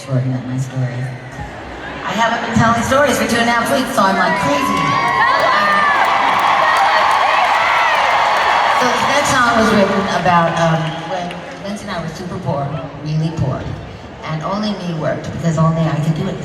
shorten up my stories. I haven't been telling stories for 2.5 weeks, so I'm like crazy. So this next song was written about when Lindsay and I were super poor, really poor, and only me worked because only I could do it.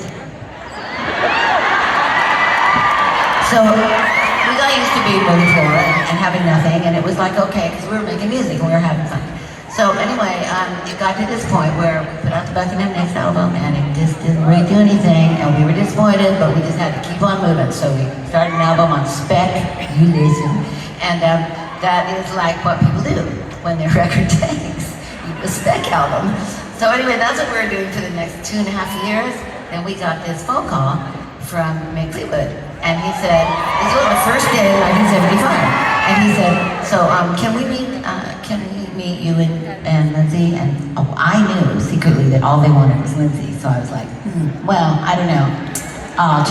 So we got used to being really poor and having nothing, and it was like okay, because we were making music and we were having fun. So anyway, it got to this point where we put out the Buckingham next album, and it just didn't really do anything, and we were disappointed, but we just had to keep on moving. So we started an album on spec, you listen, and that is like what people do when their record tanks. You do a spec album. So anyway, that's what we were doing for the next 2.5 years. Then we got this phone call from Mick Fleetwood, and he said, this was the first day in 1975, and he said, so can we meet you and Lindsay? And I knew secretly that all they wanted was Lindsay, so I was like, well, I don't know, I'll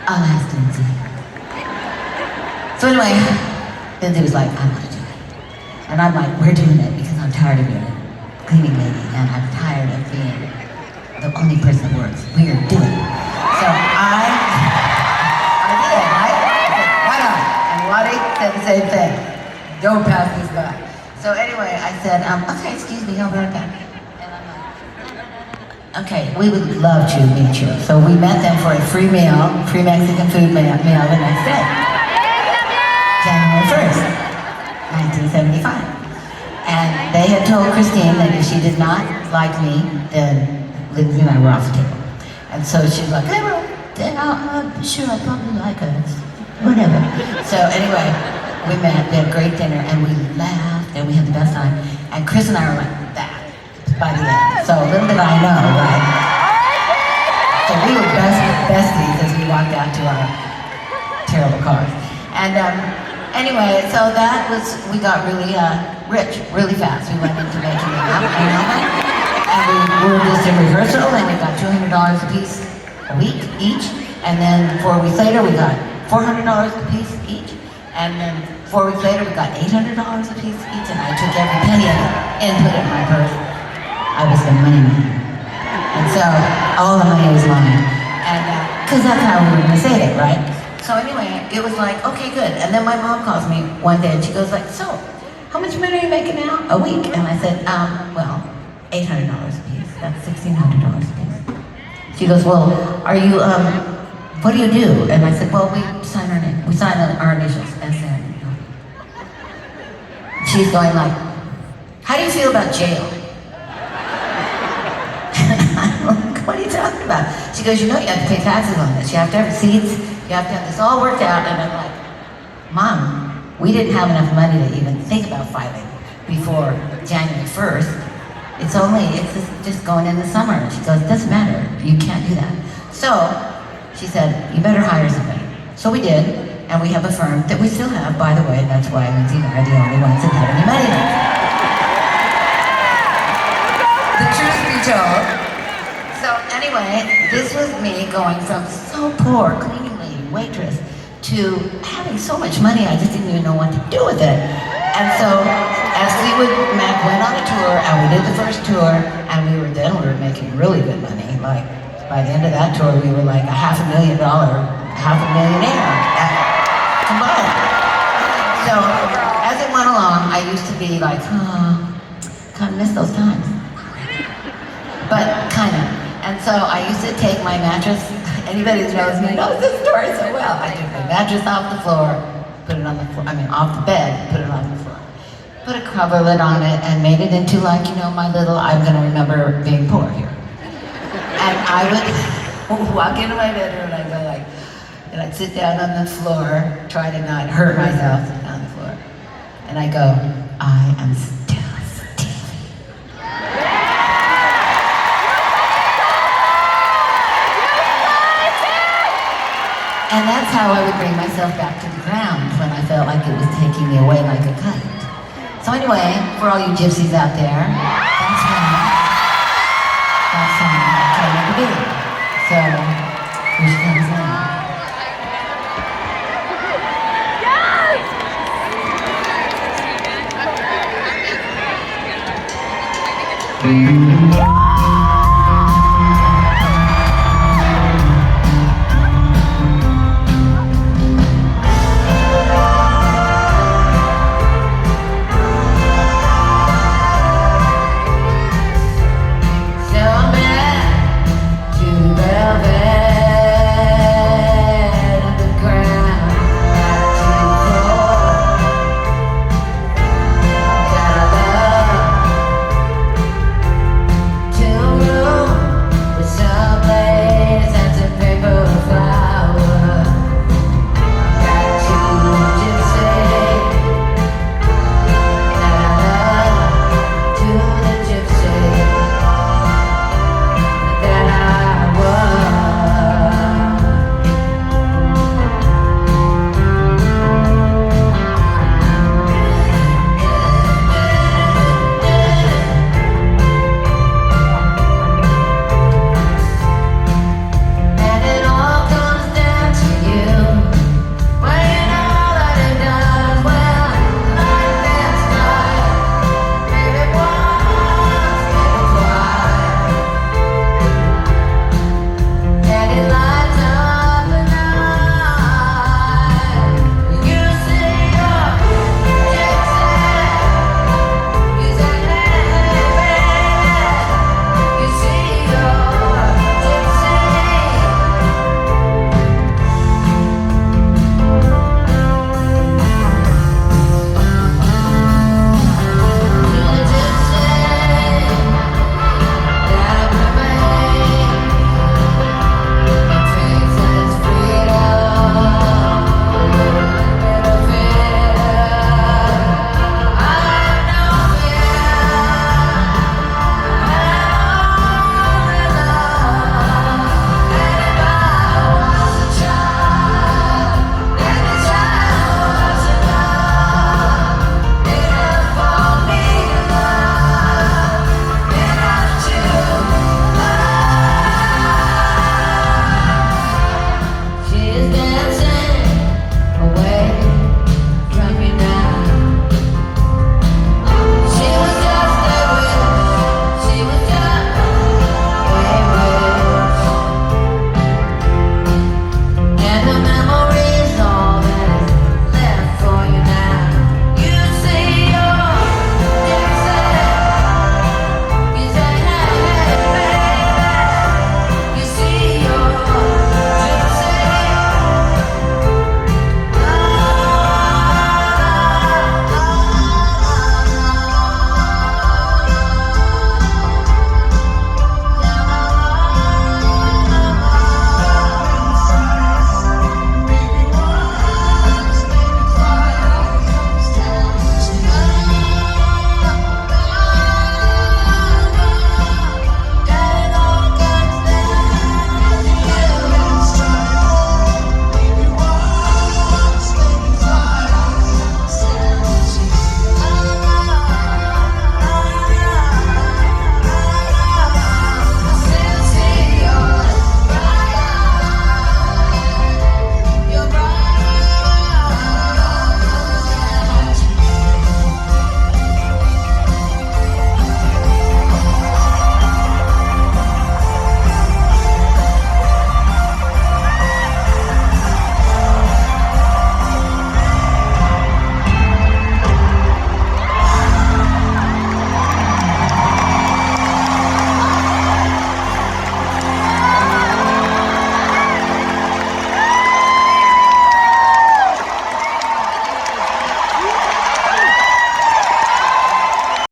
ask Lindsay. So anyway, Lindsay was like, I want to do it. And I'm like, we're doing it because I'm tired of being a cleaning lady, and I'm tired of being the only person that works. We're doing it. So I did, right? I said, why not? And Waddy said the same thing. Don't pass this by. So anyway, I said, okay, excuse me, I'll be right back. And I'm like, okay, we would love to meet you. So we met them for a free meal, free Mexican food meal the next day. January 1st, 1975. And they had told Christine that if she did not like me, then Lindsay and I were off the table. And so she's like, hey, well, then I'm sure I'll probably like her. Whatever. So anyway, we met, we had a great dinner, and we laughed, and we had the best time. And Chris and I were like that by the end. So little did I know, right? So we were besties as we walked out to our terrible cars. And anyway, so that was, we got really rich really fast. We went into making an album, and we were just in rehearsal, and we got $200 a piece a week each. And then 4 weeks later, we got $400 a piece each. And then 4 weeks later, we got $800 a piece each, and I took every penny of it and put it in my purse. I was the money man. And so, all the money was mine. And, because that's how we were going to say it, right? So anyway, it was like, okay, good. And then my mom calls me one day, and she goes like, so, how much money are you making now? A week? And I said, well, $800 a piece. That's $1,600 a piece. She goes, well, are you, what do you do? And I said, well, we sign our name. We sign our initials, SN. She's going like, how do you feel about jail? I'm like, what are you talking about? She goes, you know you have to pay taxes on this. You have to have receipts. You have to have this all worked out. And I'm like, Mom, we didn't have enough money to even think about filing before January 1st. It's just going in the summer. And she goes, it doesn't matter. You can't do that. So she said, you better hire somebody. So we did. And we have a firm that we still have, by the way. That's why Lindsay and I are the only ones that have any money left. The truth be told. So anyway, this was me going from so poor, cleaning lady, waitress, to having so much money I just didn't even know what to do with it. And so, as Mac went on a tour, and we did the first tour, and we were making really good money. Like, by the end of that tour, we were like $500,000, half a millionaire. Combined. So, as it went along, I used to be like, kind of miss those times. But, kind of. And so, I used to take my mattress, anybody that knows me knows this story so well. I took my mattress off the floor, put it on the floor, off the bed, put it on the floor. Put a cover lid on it, and made it into like, my little, I'm gonna remember being poor here. And I would walk into my bedroom, and I'd go like, and I'd sit down on the floor, try to not hurt myself on the floor. And I go, I am still Stevie. And that's how I would bring myself back to the ground when I felt like it was taking me away like a kite. So anyway, for all you gypsies out there,